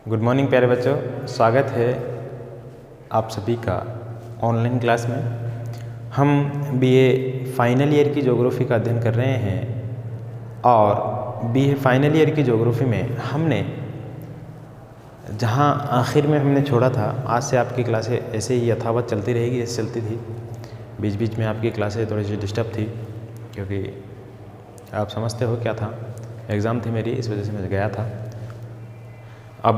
Good morning प्यारे बच्चों, स्वागत है आप सभी का ऑनलाइन क्लास में। हम बीए फाइनल ईयर की ज्योग्राफी का अध्ययन कर रहे हैं और बीए फाइनल ईयर की ज्योग्राफी में हमने जहां आखिर में हमने छोड़ा था, आज से आपकी क्लासें ऐसे ही यथावत चलती रहेगी। ऐसे चलती थी, बीच बीच में आपकी क्लासें थोड़ी सी डिस्टर्ब थी क्योंकि आप समझते हो क्या था, एग्ज़ाम थी मेरी, इस वजह से मैं गया था। अब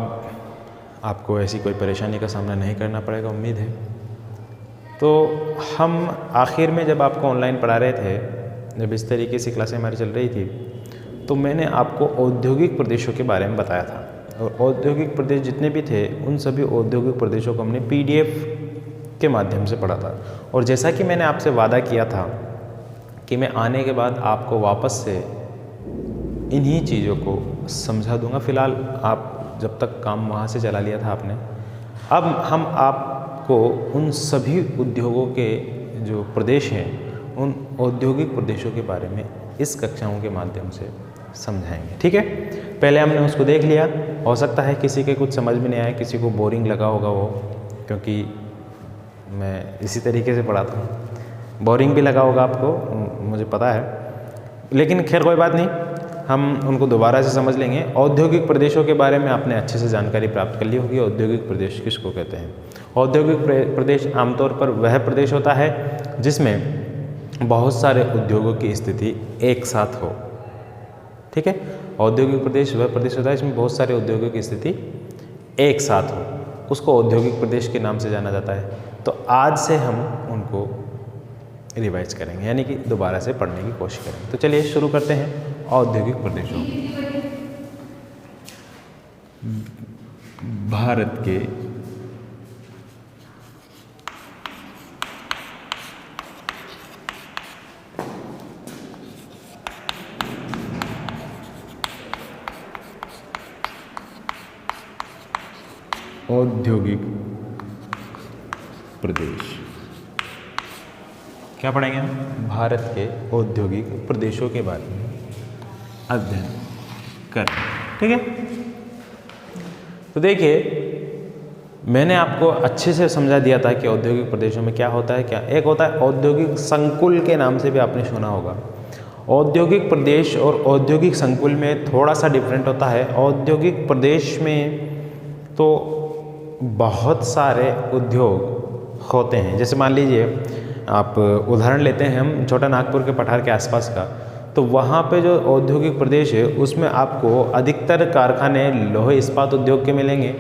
आपको ऐसी कोई परेशानी का सामना नहीं करना पड़ेगा, उम्मीद है। तो हम आखिर में जब आपको ऑनलाइन पढ़ा रहे थे, जब इस तरीके से क्लासें हमारी चल रही थी, तो मैंने आपको औद्योगिक प्रदेशों के बारे में बताया था। और औद्योगिक प्रदेश जितने भी थे, उन सभी औद्योगिक प्रदेशों को हमने PDF के माध्यम से पढ़ा था। और जैसा कि मैंने आपसे वादा किया था कि मैं आने के बाद आपको वापस से इन्हीं चीज़ों को समझा दूंगा। फ़िलहाल आप जब तक काम वहाँ से चला लिया था आपने, अब हम आपको उन सभी उद्योगों के जो प्रदेश हैं, उन औद्योगिक प्रदेशों के बारे में इस कक्षाओं के माध्यम से समझाएंगे। ठीक है, पहले हमने उसको देख लिया। हो सकता है किसी के कुछ समझ में नहीं आए, किसी को बोरिंग लगा होगा वो, क्योंकि मैं इसी तरीके से पढ़ाता हूँ। बोरिंग भी लगा होगा आपको, मुझे पता है, लेकिन खैर कोई बात नहीं, हम उनको दोबारा से समझ लेंगे। औद्योगिक प्रदेशों के बारे में आपने अच्छे से जानकारी प्राप्त कर ली होगी। औद्योगिक प्रदेश किसको कहते हैं? औद्योगिक प्रदेश आमतौर पर वह प्रदेश होता है जिसमें बहुत सारे उद्योगों की स्थिति एक साथ हो। ठीक है, औद्योगिक प्रदेश वह प्रदेश होता है जिसमें बहुत सारे उद्योगों की स्थिति एक साथ हो, उसको औद्योगिक प्रदेश के नाम से जाना जाता है। तो आज से हम उनको रिवाइज करेंगे, यानी कि दोबारा से पढ़ने की कोशिश करेंगे। तो चलिए शुरू करते हैं औद्योगिक प्रदेशों। भारत के औद्योगिक प्रदेश क्या पढ़ेंगे हम? भारत के औद्योगिक प्रदेशों के बारे में अध्ययन करें। ठीक है, तो देखिए, मैंने आपको अच्छे से समझा दिया था कि औद्योगिक प्रदेशों में क्या होता है। क्या एक होता है औद्योगिक संकुल, के नाम से भी आपने सुना होगा। औद्योगिक प्रदेश और औद्योगिक संकुल में थोड़ा सा डिफरेंट होता है। औद्योगिक प्रदेश में तो बहुत सारे उद्योग होते हैं। जैसे मान लीजिए, आप उदाहरण लेते हैं हम छोटा नागपुर के पठार के आसपास का, तो वहाँ पे जो औद्योगिक प्रदेश है उसमें आपको अधिकतर कारखाने लोहे इस्पात उद्योग के मिलेंगे,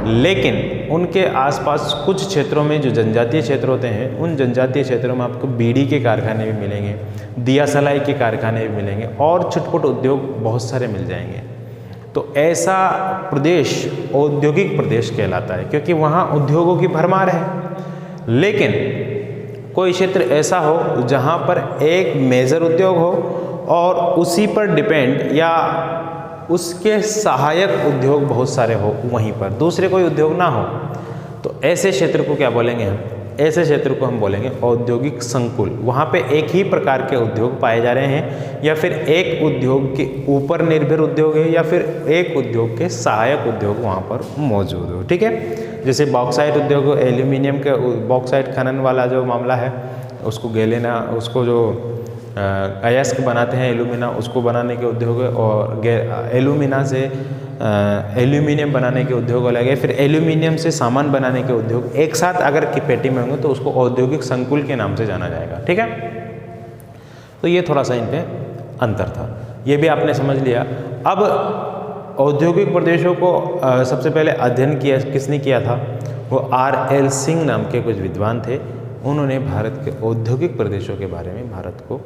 लेकिन उनके आसपास कुछ क्षेत्रों में जो जनजातीय क्षेत्र होते हैं, उन जनजातीय क्षेत्रों में आपको बीड़ी के कारखाने भी मिलेंगे, दिया सलाई के कारखाने भी मिलेंगे और छुटपुट उद्योग बहुत सारे मिल जाएंगे। तो ऐसा प्रदेश औद्योगिक प्रदेश कहलाता है, क्योंकि वहाँ उद्योगों की भरमार है। लेकिन कोई क्षेत्र ऐसा हो जहाँ पर एक मेजर उद्योग हो और उसी पर डिपेंड या उसके सहायक उद्योग बहुत सारे हो, वहीं पर दूसरे कोई उद्योग ना हो, तो ऐसे क्षेत्र को क्या बोलेंगे हम? ऐसे क्षेत्र को हम बोलेंगे औद्योगिक संकुल। वहाँ पे एक ही प्रकार के उद्योग पाए जा रहे हैं, या फिर एक उद्योग के ऊपर निर्भर उद्योग है, या फिर एक उद्योग के सहायक उद्योग वहाँ पर मौजूद हो। ठीक है, जैसे बॉक्साइट उद्योग, एल्यूमिनियम के बॉक्साइट खनन वाला जो मामला है, उसको गेलेना, उसको जो अयस्क बनाते हैं एल्यूमिना, उसको बनाने के उद्योग है, और एल्यूमिना से एल्यूमिनियम बनाने के उद्योग अलग है। फिर एल्यूमिनियम से सामान बनाने के उद्योग एक साथ अगर की पेटी में होंगे तो उसको औद्योगिक संकुल के नाम से जाना जाएगा। ठीक है, तो ये थोड़ा सा इन पे अंतर था, ये भी आपने समझ लिया। अब औद्योगिक प्रदेशों को सबसे पहले अध्ययन किया किसने किया था? वो R.L. सिंह नाम के कुछ विद्वान थे। उन्होंने भारत के औद्योगिक प्रदेशों के बारे में भारत को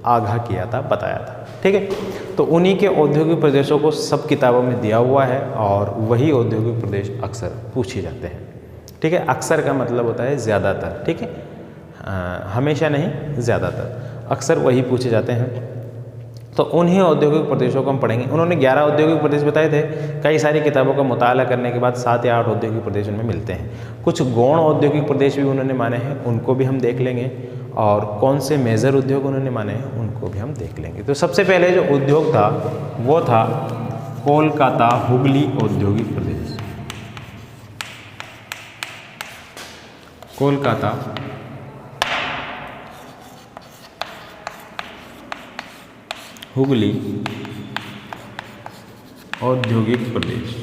आगाह किया था, बताया था। ठीक है, तो उन्हीं के औद्योगिक प्रदेशों को सब किताबों में दिया हुआ है और वही औद्योगिक प्रदेश अक्सर पूछे जाते हैं। ठीक है, अक्सर का मतलब होता है ज़्यादातर। ठीक है, हमेशा नहीं, ज़्यादातर, अक्सर वही पूछे जाते हैं। तो उन्हीं औद्योगिक प्रदेशों को हम पढ़ेंगे। उन्होंने 11 औद्योगिक प्रदेश बताए थे। कई सारी किताबों का मुताला करने के बाद 7 या 8 औद्योगिक प्रदेश उनमें मिलते हैं। कुछ गौण औद्योगिक प्रदेश भी उन्होंने माने हैं, उनको भी हम देख लेंगे। और कौन से मेजर उद्योग उन्होंने माने हैं उनको भी हम देख लेंगे। तो सबसे पहले जो उद्योग था वो था कोलकाता हुगली औद्योगिक प्रदेश। कोलकाता हुगली औद्योगिक प्रदेश।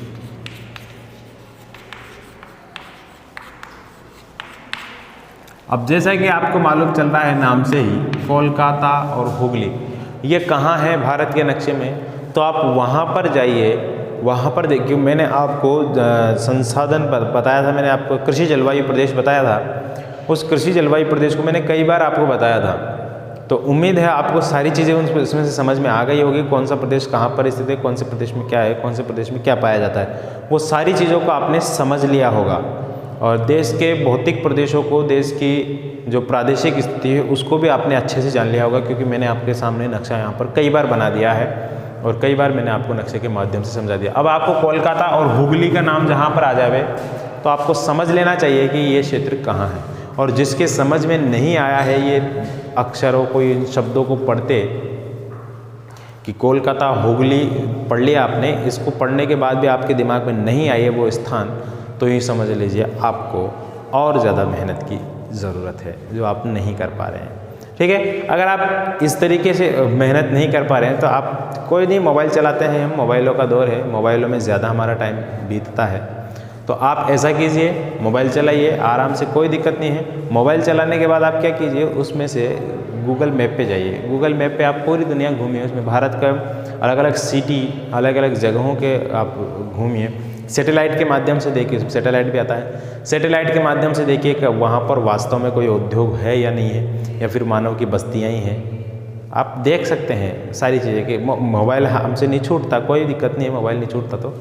अब जैसा कि आपको मालूम चल रहा है नाम से ही, कोलकाता और हुगली ये कहाँ है भारत के नक्शे में, तो आप वहाँ पर जाइए, वहाँ पर देखिए। मैंने आपको संसाधन बताया था, मैंने आपको कृषि जलवायु प्रदेश बताया था। उस कृषि जलवायु प्रदेश को मैंने कई बार आपको बताया था, तो उम्मीद है आपको सारी चीज़ें उसमें से समझ में आ गई होगी। कौन सा प्रदेश कहाँ पर स्थित है, कौन से प्रदेश में क्या है, कौन से प्रदेश में क्या पाया जाता है, वो सारी चीज़ों को आपने समझ लिया होगा। और देश के भौतिक प्रदेशों को, देश की जो प्रादेशिक स्थिति है उसको भी आपने अच्छे से जान लिया होगा, क्योंकि मैंने आपके सामने नक्शा यहाँ पर कई बार बना दिया है और कई बार मैंने आपको नक्शे के माध्यम से समझा दिया। अब आपको कोलकाता और हुगली का नाम जहाँ पर आ जावे तो आपको समझ लेना चाहिए कि ये क्षेत्र कहाँ है। और जिसके समझ में नहीं आया है ये अक्षरों को, इन शब्दों को पढ़ते, कि कोलकाता हुगली पढ़ लिया आपने, इसको पढ़ने के बाद भी आपके दिमाग में नहीं आई है वो स्थान, तो ये समझ लीजिए आपको और ज़्यादा मेहनत की ज़रूरत है, जो आप नहीं कर पा रहे हैं। ठीक है, अगर आप इस तरीके से मेहनत नहीं कर पा रहे हैं तो आप कोई नहीं, मोबाइल चलाते हैं हम, मोबाइलों का दौर है, मोबाइलों में ज़्यादा हमारा टाइम बीतता है, तो आप ऐसा कीजिए, मोबाइल चलाइए आराम से, कोई दिक्कत नहीं है। मोबाइल चलाने के बाद आप क्या कीजिए, उसमें से गूगल मैप पे जाइए। गूगल मैप पे आप पूरी दुनिया घूमिए, उसमें भारत का अलग अलग सिटी, अलग अलग जगहों के आप घूमिए। सैटेलाइट के माध्यम से देखिए, सैटेलाइट भी आता है, सैटेलाइट के माध्यम से देखिए कि वहाँ पर वास्तव में कोई उद्योग है या नहीं है, या फिर मानव की बस्तियाँ ही हैं। आप देख सकते हैं सारी चीज़ें कि मोबाइल हमसे नहीं छूटता, कोई दिक्कत नहीं है, मोबाइल नहीं छूटता, तो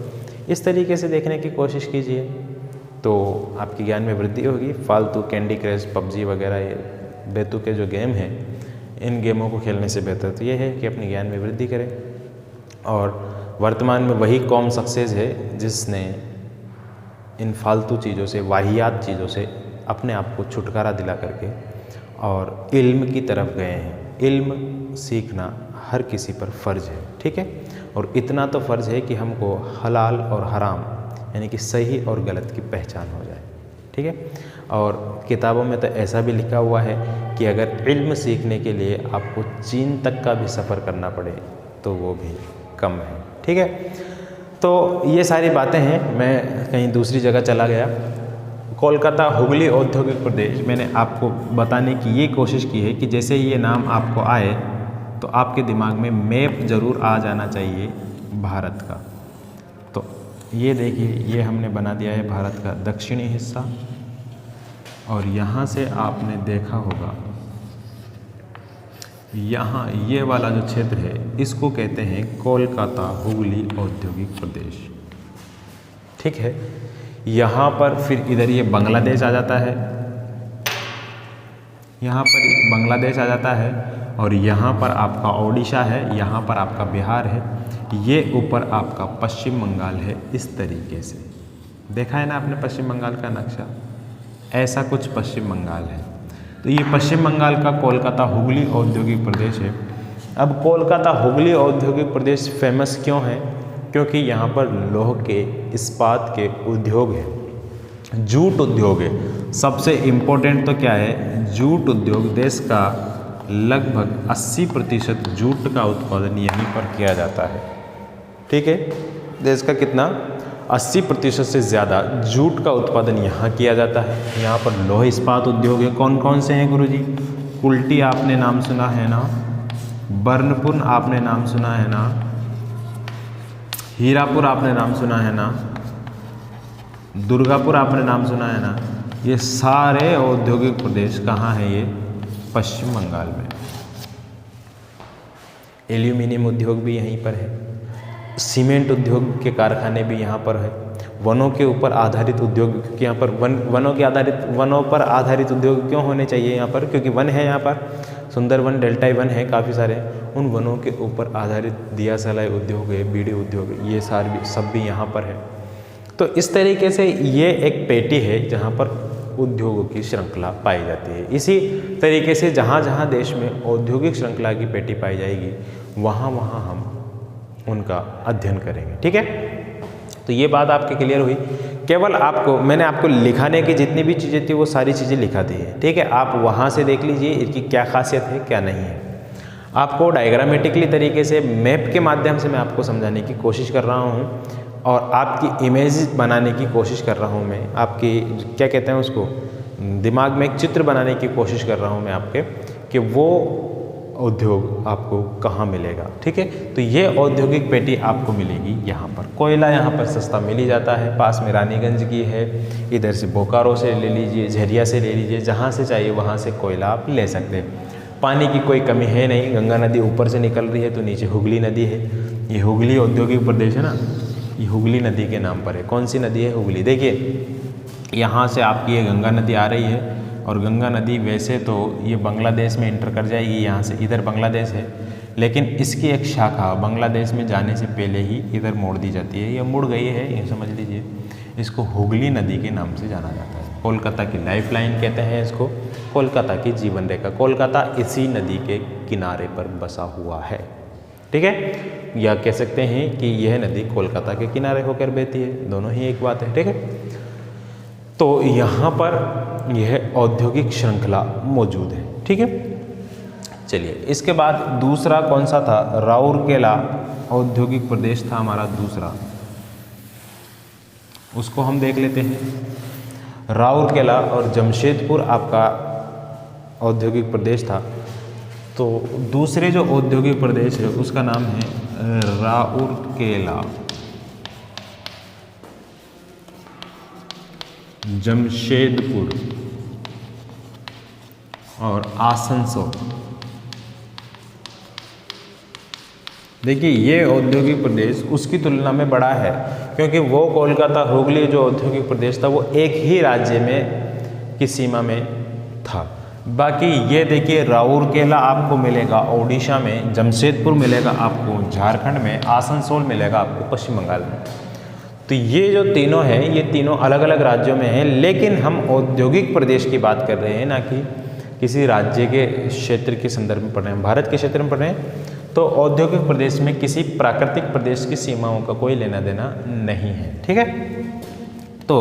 इस तरीके से देखने की कोशिश कीजिए, तो आपके ज्ञान में वृद्धि होगी। फालतू कैंडी क्रश, पबजी वगैरह ये बेतुके के जो गेम हैं, इन गेमों को खेलने से बेहतर तो ये है कि अपने ज्ञान में वृद्धि करें। और वर्तमान में वही कौम सक्सेस है जिसने इन फालतू चीज़ों से, वाहियात चीज़ों से अपने आप को छुटकारा दिला करके और इल्म की तरफ गए हैं। इल्म सीखना हर किसी पर फ़र्ज़ है, ठीक है। और इतना तो फ़र्ज़ है कि हमको हलाल और हराम, यानी कि सही और गलत की पहचान हो जाए, ठीक है। और किताबों में तो ऐसा भी लिखा हुआ है कि अगर इल्म सीखने के लिए आपको चीन तक का भी सफ़र करना पड़े तो वो भी कम है, ठीक है। तो ये सारी बातें हैं, मैं कहीं दूसरी जगह चला गया। कोलकाता हुगली औद्योगिक प्रदेश मैंने आपको बताने की ये कोशिश की है कि जैसे ये नाम आपको आए तो आपके दिमाग में मैप ज़रूर आ जाना चाहिए भारत का। तो ये देखिए, ये हमने बना दिया है भारत का दक्षिणी हिस्सा, और यहाँ से आपने देखा होगा, यहाँ ये वाला जो क्षेत्र है इसको कहते हैं कोलकाता हुगली औद्योगिक प्रदेश, ठीक है। यहाँ पर फिर इधर ये बांग्लादेश आ जाता है, यहाँ पर बांग्लादेश आ जाता है, और यहाँ पर आपका ओडिशा है, यहाँ पर आपका बिहार है, ये ऊपर आपका पश्चिम बंगाल है। इस तरीके से देखा है ना आपने पश्चिम बंगाल का नक्शा, ऐसा कुछ पश्चिम बंगाल है। तो ये पश्चिम बंगाल का कोलकाता हुगली औद्योगिक प्रदेश है। अब कोलकाता हुगली औद्योगिक प्रदेश फेमस क्यों है? क्योंकि यहाँ पर लौह के, इस्पात के उद्योग है, जूट उद्योग है। सबसे इम्पोर्टेंट तो क्या है, जूट उद्योग। देश का लगभग 80% जूट का उत्पादन यहीं पर किया जाता है, ठीक है। देश का कितना, 80% से ज़्यादा जूट का उत्पादन यहाँ किया जाता है। यहाँ पर लौह इस्पात उद्योग है। कौन कौन से हैं गुरुजी? कुल्टी आपने नाम सुना है ना, बर्नपुर आपने नाम सुना है ना, हीरापुर आपने नाम सुना है ना, दुर्गापुर आपने नाम सुना है ना। ये सारे औद्योगिक प्रदेश कहाँ हैं? ये पश्चिम बंगाल में। एल्यूमिनियम उद्योग भी यहीं पर है, सीमेंट उद्योग के कारखाने भी यहाँ पर है, वनों के ऊपर आधारित उद्योग, क्योंकि यहाँ पर वनों पर आधारित उद्योग क्यों होने चाहिए यहाँ पर? क्योंकि वन है यहाँ पर, सुंदरवन, डेल्टाई वन है काफ़ी सारे। उन वनों के ऊपर आधारित दिया सलाई उद्योग है, बीड़ी उद्योग है, ये सारे सब भी यहाँ पर है। तो इस तरीके से ये एक पेटी है जहाँ पर उद्योगों की श्रृंखला पाई जाती है। इसी तरीके से जहाँ जहाँ देश में औद्योगिक श्रृंखला की पेटी पाई जाएगी वहाँ वहाँ हम उनका अध्ययन करेंगे, ठीक है। तो ये बात आपके क्लियर हुई केवल आपको मैंने आपको लिखाने की जितनी भी चीज़ें थी वो सारी चीज़ें लिखा दी है, ठीक है। आप वहाँ से देख लीजिए इसकी क्या खासियत है क्या नहीं है। आपको डायग्रामेटिकली तरीके से मैप के माध्यम से मैं आपको समझाने की कोशिश कर रहा हूँ और आपकी इमेज बनाने की कोशिश कर रहा हूँ मैं, आपकी क्या कहते हैं उसको, दिमाग में एक चित्र बनाने की कोशिश कर रहा हूँ मैं आपके, कि वो उद्योग आपको कहाँ मिलेगा, ठीक है। तो ये औद्योगिक पेटी आपको मिलेगी यहाँ पर। कोयला यहाँ पर सस्ता मिल ही जाता है, पास में रानीगंज की है, इधर से बोकारो से ले लीजिए, झरिया से ले लीजिए, जहाँ से चाहिए वहाँ से कोयला आप ले सकते हैं। पानी की कोई कमी है नहीं, गंगा नदी ऊपर से निकल रही है तो नीचे हुगली नदी है। ये हुगली औद्योगिक प्रदेश है ना, ये हुगली नदी के नाम पर है। कौन सी नदी है? हुगली। देखिए यहाँ से आपकी ये गंगा नदी आ रही है और गंगा नदी वैसे तो ये बांग्लादेश में इंटर कर जाएगी, यहाँ से इधर बांग्लादेश है, लेकिन इसकी एक शाखा बांग्लादेश में जाने से पहले ही इधर मोड़ दी जाती है, ये मुड़ गई है, ये समझ लीजिए। इसको हुगली नदी के नाम से जाना जाता है। कोलकाता की लाइफ लाइन कहते हैं इसको, कोलकाता की जीवन रेखा। कोलकाता इसी नदी के किनारे पर बसा हुआ है, ठीक है। या कह सकते हैं कि यह नदी कोलकाता के किनारे होकर बहती है, दोनों ही एक बात है, ठीक है। तो यहाँ पर यह औद्योगिक श्रृंखला मौजूद है, ठीक है। चलिए इसके बाद दूसरा कौन सा था? राउरकेला औद्योगिक प्रदेश था हमारा दूसरा, उसको हम देख लेते हैं। राउरकेला और जमशेदपुर आपका औद्योगिक प्रदेश था। तो दूसरे जो औद्योगिक प्रदेश है उसका नाम है राउरकेला, जमशेदपुर और आसनसोल। देखिए ये औद्योगिक प्रदेश उसकी तुलना में बड़ा है, क्योंकि वो कोलकाता हुगली जो औद्योगिक प्रदेश था वो एक ही राज्य में की सीमा में था। बाकी ये देखिए राउरकेला आपको मिलेगा ओडिशा में, जमशेदपुर मिलेगा आपको झारखंड में, आसनसोल मिलेगा आपको पश्चिम बंगाल में। तो ये जो तीनों हैं ये तीनों अलग अलग राज्यों में हैं, लेकिन हम औद्योगिक प्रदेश की बात कर रहे हैं, ना कि किसी राज्य के क्षेत्र के संदर्भ में पढ़ रहे हैं। भारत के क्षेत्र में पढ़ रहे हैं तो औद्योगिक प्रदेश में किसी प्राकृतिक प्रदेश की सीमाओं का कोई लेना देना नहीं है, ठीक है। तो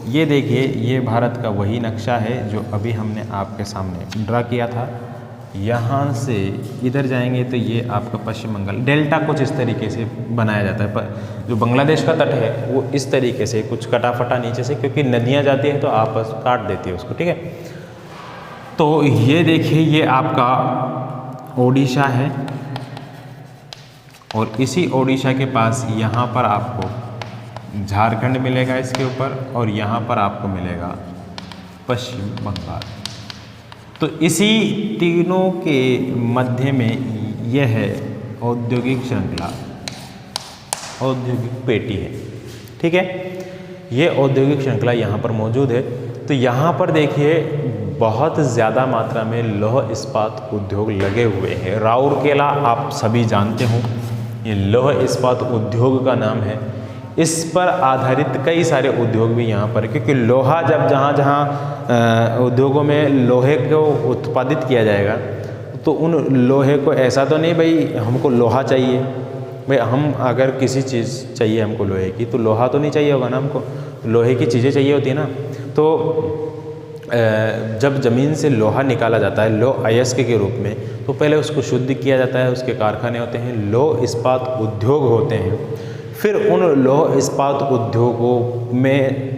ये देखिए ये भारत का वही नक्शा है जो अभी हमने आपके सामने ड्रा किया था। यहाँ से इधर जाएंगे तो ये आपका पश्चिम बंगाल, डेल्टा कुछ इस तरीके से बनाया जाता है। पर जो बांग्लादेश का तट है वो इस तरीके से कुछ कटाफटा नीचे से, क्योंकि नदियाँ जाती हैं तो आपस काट देती है उसको, ठीक है। तो ये देखिए ये आपका ओडिशा है और इसी ओडिशा के पास यहाँ पर आपको झारखंड मिलेगा इसके ऊपर, और यहाँ पर आपको मिलेगा पश्चिम बंगाल। तो इसी तीनों के मध्य में यह है औद्योगिक श्रृंखला, औद्योगिक पेटी है, ठीक है। ये औद्योगिक श्रृंखला यहाँ पर मौजूद है। तो यहाँ पर देखिए बहुत ज़्यादा मात्रा में लौह इस्पात उद्योग लगे हुए हैं। राउरकेला आप सभी जानते हो, ये लौह इस्पात उद्योग का नाम है। इस पर आधारित कई सारे उद्योग भी यहाँ पर, क्योंकि लोहा जब जहाँ जहाँ उद्योगों में लोहे को उत्पादित किया जाएगा तो उन लोहे को ऐसा तो नहीं भाई हमको लोहा चाहिए, भाई हम अगर किसी चीज़ चाहिए हमको लोहे की तो लोहा तो नहीं चाहिए होगा ना, हमको लोहे की चीज़ें चाहिए होती है ना। तो जब ज़मीन से लोहा निकाला जाता है लौह अयस्क के रूप में, तो पहले उसको शुद्ध किया जाता है, उसके कारखाने होते हैं, लौह इस्पात उद्योग होते हैं। फिर उन लौह इस्पात उद्योगों में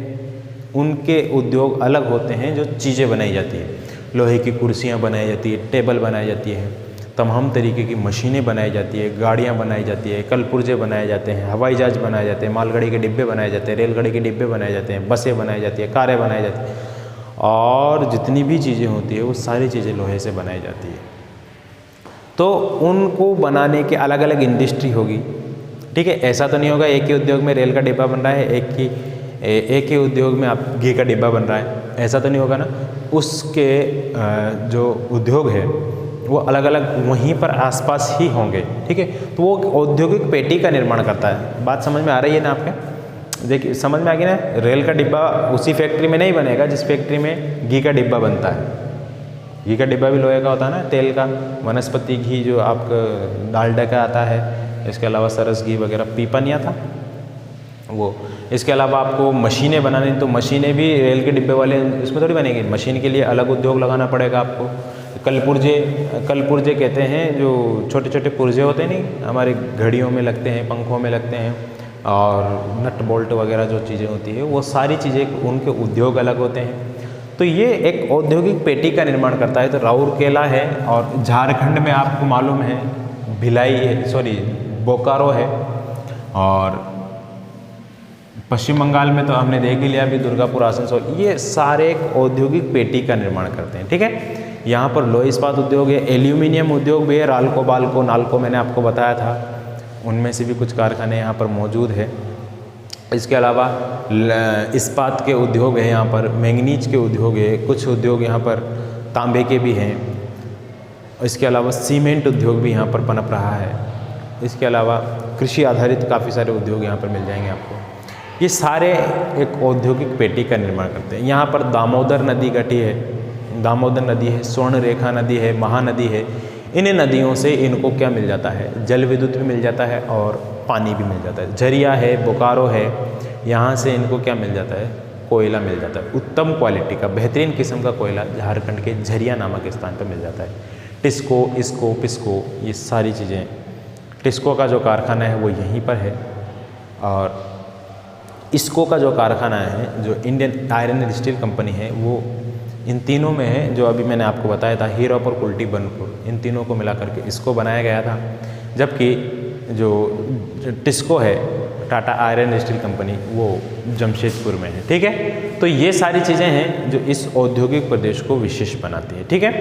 उनके उद्योग अलग होते हैं जो चीज़ें बनाई जाती है। लोहे की कुर्सियाँ बनाई जाती है, टेबल बनाई जाती है, तमाम तरीके की मशीनें बनाई जाती है, गाड़ियाँ बनाई जाती है, कलपुर्जे बनाए जाते हैं, हवाई जहाज बनाए जाते हैं, मालगाड़ी के डिब्बे बनाए जाते हैं, रेलगाड़ी के डिब्बे बनाए जाते हैं, बसें बनाई जाती है, कारें बनाई जाती हैं, और जितनी भी चीज़ें होती है वो सारी चीज़ें लोहे से बनाई जाती है। तो उनको बनाने के अलग अलग इंडस्ट्री होगी, ठीक है। ऐसा तो नहीं होगा एक ही उद्योग में रेल का डिब्बा बन रहा है, एक ही उद्योग में आप घी का डिब्बा बन रहा है, ऐसा तो नहीं होगा ना। उसके जो उद्योग है वो अलग अलग वहीं पर आसपास ही होंगे, ठीक है। तो वो औद्योगिक पेटी का निर्माण करता है। बात समझ में आ रही है ना आपके? देखिए समझ में आ गई ना। रेल का डिब्बा उसी फैक्ट्री में नहीं बनेगा जिस फैक्ट्री में घी का डिब्बा बनता है। घी का डिब्बा भी लोहे का होता है ना, तेल का, वनस्पति घी जो आपका डालडा का आता है, इसके अलावा सरस घी वगैरह, पीपा नहीं आता, वो। इसके अलावा आपको मशीनें बनानी, तो मशीनें भी रेल के डिब्बे वाले इसमें थोड़ी बनेंगी, मशीन के लिए अलग उद्योग लगाना पड़ेगा आपको। कलपुर्जे कहते हैं, जो छोटे छोटे पुर्जे होते हैं नहीं, हमारे घड़ियों में लगते हैं, पंखों में लगते हैं, और नट बोल्ट वगैरह जो चीज़ें होती है वो सारी चीज़ें उनके उद्योग अलग होते हैं। तो ये एक औद्योगिक पेटी का निर्माण करता है। तो राउरकेला है, और झारखंड में आपको मालूम है भिलाई है, बोकारो है, और पश्चिम बंगाल में तो हमने देख ही लिया अभी दुर्गापुर, आसनसोल, ये सारे एक औद्योगिक पेटी का निर्माण करते हैं। ठीक है, यहाँ पर लोह इस्पात उद्योग है, एल्यूमिनियम उद्योग भी है, राल्को, बाल्को, नाल्को मैंने आपको बताया था, उनमें से भी कुछ कारखाने यहाँ पर मौजूद है। इसके अलावा इस्पात के उद्योग है, यहाँ पर मैंगनीज के उद्योग है, कुछ उद्योग यहाँ पर तांबे के भी हैं। इसके अलावा सीमेंट उद्योग भी यहाँ पर पनप रहा है। इसके अलावा कृषि आधारित काफ़ी सारे उद्योग यहाँ पर मिल जाएंगे आपको। ये सारे एक औद्योगिक पेटी का निर्माण करते हैं। यहाँ पर दामोदर नदी घटी है, दामोदर नदी है, स्वर्णरेखा नदी है, महानदी है। इन नदियों से इनको क्या मिल जाता है, जल विद्युत भी मिल जाता है और पानी भी मिल जाता है। झरिया है, बोकारो है, यहाँ से इनको क्या मिल जाता है, कोयला मिल जाता है। उत्तम क्वालिटी का बेहतरीन किस्म का कोयला झारखंड के झरिया नामक स्थान पर मिल जाता है। टिस्को, इसको, पिस्को, ये सारी चीज़ें, टिस्को का जो कारखाना है वो यहीं पर है, और इसको का जो कारखाना है, जो Indian iron and steel company है, वो इन तीनों में है, जो अभी मैंने आपको बताया था, हीरापुर, कुल्टी, बनपुर, इन तीनों को मिला करके इसको बनाया गया था। जबकि जो टिस्को है, Tata iron and steel company, वो जमशेदपुर में है। ठीक है, तो ये सारी चीज़ें हैं जो इस औद्योगिक प्रदेश को विशेष बनाती है। ठीक है,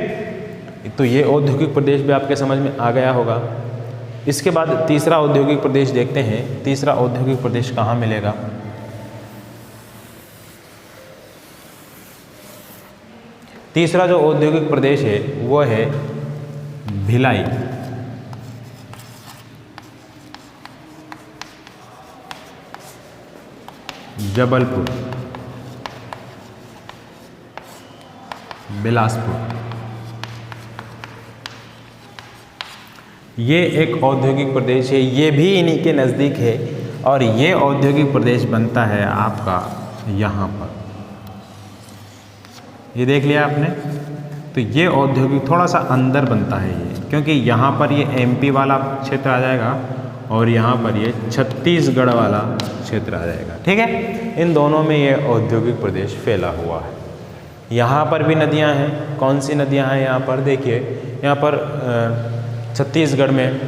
तो ये औद्योगिक प्रदेश भी आपके समझ में आ गया होगा। इसके बाद तीसरा औद्योगिक प्रदेश देखते हैं। तीसरा औद्योगिक प्रदेश कहाँ मिलेगा? तीसरा जो औद्योगिक प्रदेश है वो है भिलाई। जबलपुर, बिलासपुर, ये एक औद्योगिक प्रदेश है, ये भी इन्हीं के नज़दीक है, और ये औद्योगिक प्रदेश बनता है आपका यहाँ पर, ये देख लिया आपने। तो ये औद्योगिक थोड़ा सा अंदर बनता है ये, क्योंकि यहाँ पर ये एमपी वाला क्षेत्र आ जाएगा और यहाँ पर ये छत्तीसगढ़ वाला क्षेत्र आ जाएगा। ठीक है, इन दोनों में ये औद्योगिक प्रदेश फैला हुआ है। यहाँ पर भी नदियाँ हैं। कौन सी नदियाँ हैं यहाँ पर? देखिए, यहाँ पर छत्तीसगढ़ में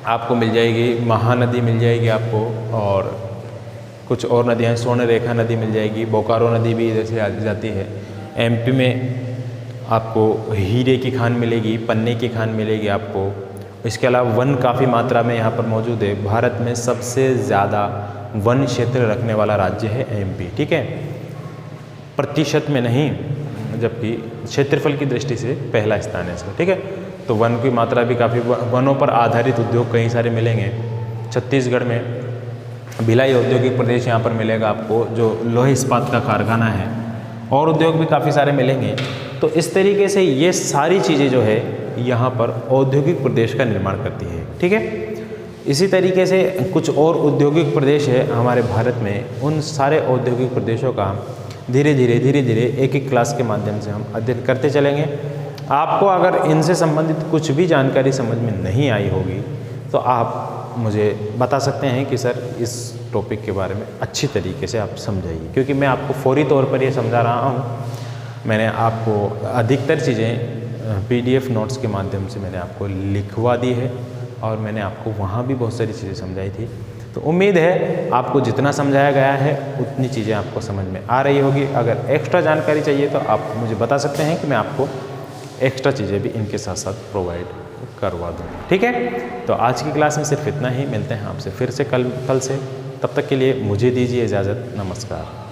आपको मिल जाएगी महानदी, मिल जाएगी आपको, और कुछ और नदियाँ, स्वर्णरेखा नदी मिल जाएगी, बोकारो नदी भी इधर से जाती है। एमपी में आपको हीरे की खान मिलेगी, पन्ने की खान मिलेगी आपको। इसके अलावा वन काफ़ी मात्रा में यहाँ पर मौजूद है। भारत में सबसे ज़्यादा वन क्षेत्र रखने वाला राज्य है एमपी। ठीक है, प्रतिशत में नहीं, जबकि क्षेत्रफल की दृष्टि से पहला स्थान है इसका। ठीक है, तो वन की मात्रा भी काफ़ी, वनों पर आधारित उद्योग कई सारे मिलेंगे। छत्तीसगढ़ में भिलाई औद्योगिक प्रदेश यहाँ पर मिलेगा आपको, जो लोहे इस्पात का कारखाना है, और उद्योग भी काफ़ी सारे मिलेंगे। तो इस तरीके से ये सारी चीज़ें जो है यहाँ पर औद्योगिक प्रदेश का निर्माण करती है। ठीक है, इसी तरीके से कुछ और औद्योगिक प्रदेश है हमारे भारत में। उन सारे औद्योगिक प्रदेशों का धीरे धीरे एक एक क्लास के माध्यम से हम अध्ययन करते चलेंगे। आपको अगर इनसे संबंधित कुछ भी जानकारी समझ में नहीं आई होगी तो आप मुझे बता सकते हैं कि सर इस टॉपिक के बारे में अच्छी तरीके से आप समझाइए, क्योंकि मैं आपको फौरी तौर पर ये समझा रहा हूँ। मैंने आपको अधिकतर चीज़ें PDF नोट्स के माध्यम से मैंने आपको लिखवा दी है, और मैंने आपको वहाँ भी बहुत सारी चीज़ें समझाई थी। तो उम्मीद है आपको जितना समझाया गया है उतनी चीज़ें आपको समझ में आ रही होगी। अगर एक्स्ट्रा जानकारी चाहिए तो आप मुझे बता सकते हैं कि मैं आपको एक्स्ट्रा चीज़ें भी इनके साथ साथ प्रोवाइड करवा दूँ। ठीक है, तो आज की क्लास में सिर्फ इतना ही। मिलते हैं आपसे फिर से कल से। तब तक के लिए मुझे दीजिए इजाज़त। नमस्कार।